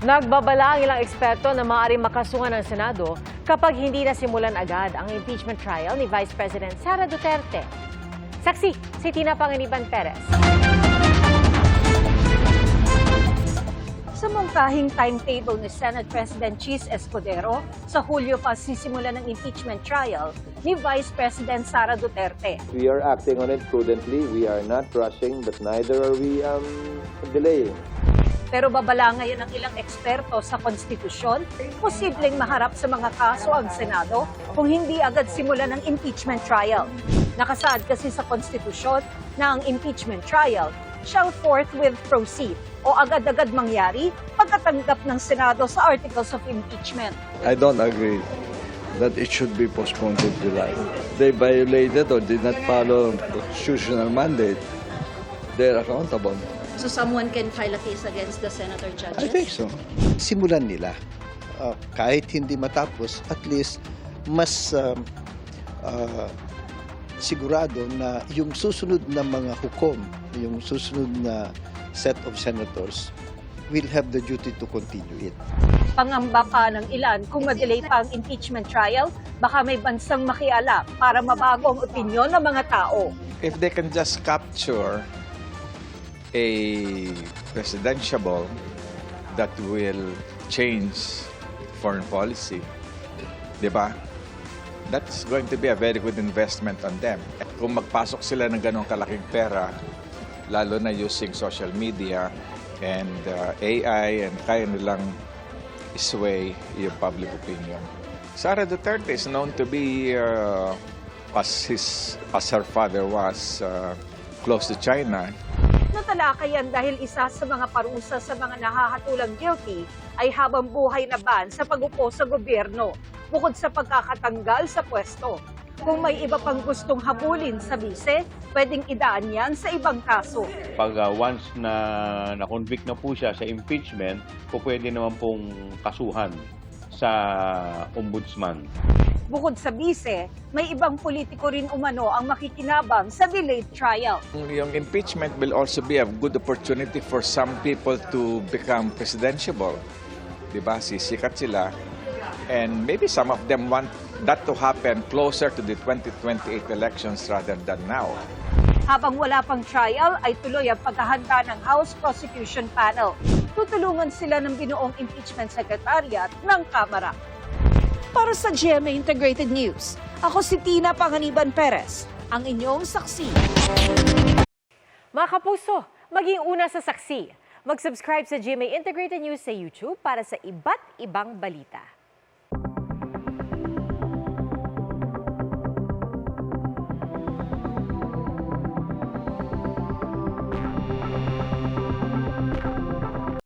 Nagbabala ang ilang eksperto na maaaring makasuhan ng Senado kapag hindi nasimulan agad ang impeachment trial ni Vice President Sara Duterte. Saksi, si Tina Panganiban Perez. Sa mungkahing timetable ni Senate President Chis Escudero, sa Hulyo pa sisimula ng impeachment trial ni Vice President Sara Duterte. We are acting on it prudently. We are not rushing, but neither are we delaying. Pero babala ngayon ng ilang eksperto sa konstitusyon, posibleng maharap sa mga kaso ang Senado kung hindi agad simulan ng impeachment trial. Nakasaad kasi sa konstitusyon na ang impeachment trial shall forthwith proceed o agad-agad mangyari pagkatanggap ng Senado sa Articles of Impeachment. I don't agree that it should be postponed to July. They violated or did not follow constitutional mandate. They're accountable. So someone can file a case against the senator judges? I think so. Simulan nila. Kahit hindi matapos, at least mas sigurado na yung susunod na mga hukom, yung susunod na set of senators will have the duty to continue it. Pangamba pa ng ilan kung madelay pa ang impeachment trial, baka may bansang makialam para mabago ang opinyon ng mga tao. If they can just capture a presidential that will change foreign policy, di ba? That's going to be a very good investment on them. At kung magpasok sila ng ganong kalaking pera, lalo na using social media and AI, and kaya nilang sway yung public opinion. Sara Duterte is known to be, as her father was, close to China. Natalakayan dahil isa sa mga parusa sa mga nahahatulang guilty ay habang buhay na ban sa pag-upo sa gobyerno, bukod sa pagkakatanggal sa pwesto. Kung may iba pang gustong habulin sa bise, pwedeng idaan yan sa ibang kaso. Pag once na na-convict na po siya sa impeachment, pwede naman pong kasuhan sa ombudsman. Bukod sa bise, may ibang politiko rin umano ang makikinabang sa delayed trial. Yung impeachment will also be a good opportunity for some people to become presidential. Diba? Sisikat sila. And maybe some of them want that to happen closer to the 2028 elections rather than now. Habang wala pang trial, ay tuloy ang paghahanda ng House Prosecution Panel. Tutulungan sila ng binuong impeachment secretariat ng Kamara. Para sa GMA Integrated News, ako si Tina Panganiban Perez, ang inyong saksi. Mga kapuso, maging una sa saksi. Mag-subscribe sa GMA Integrated News sa YouTube para sa iba't ibang balita.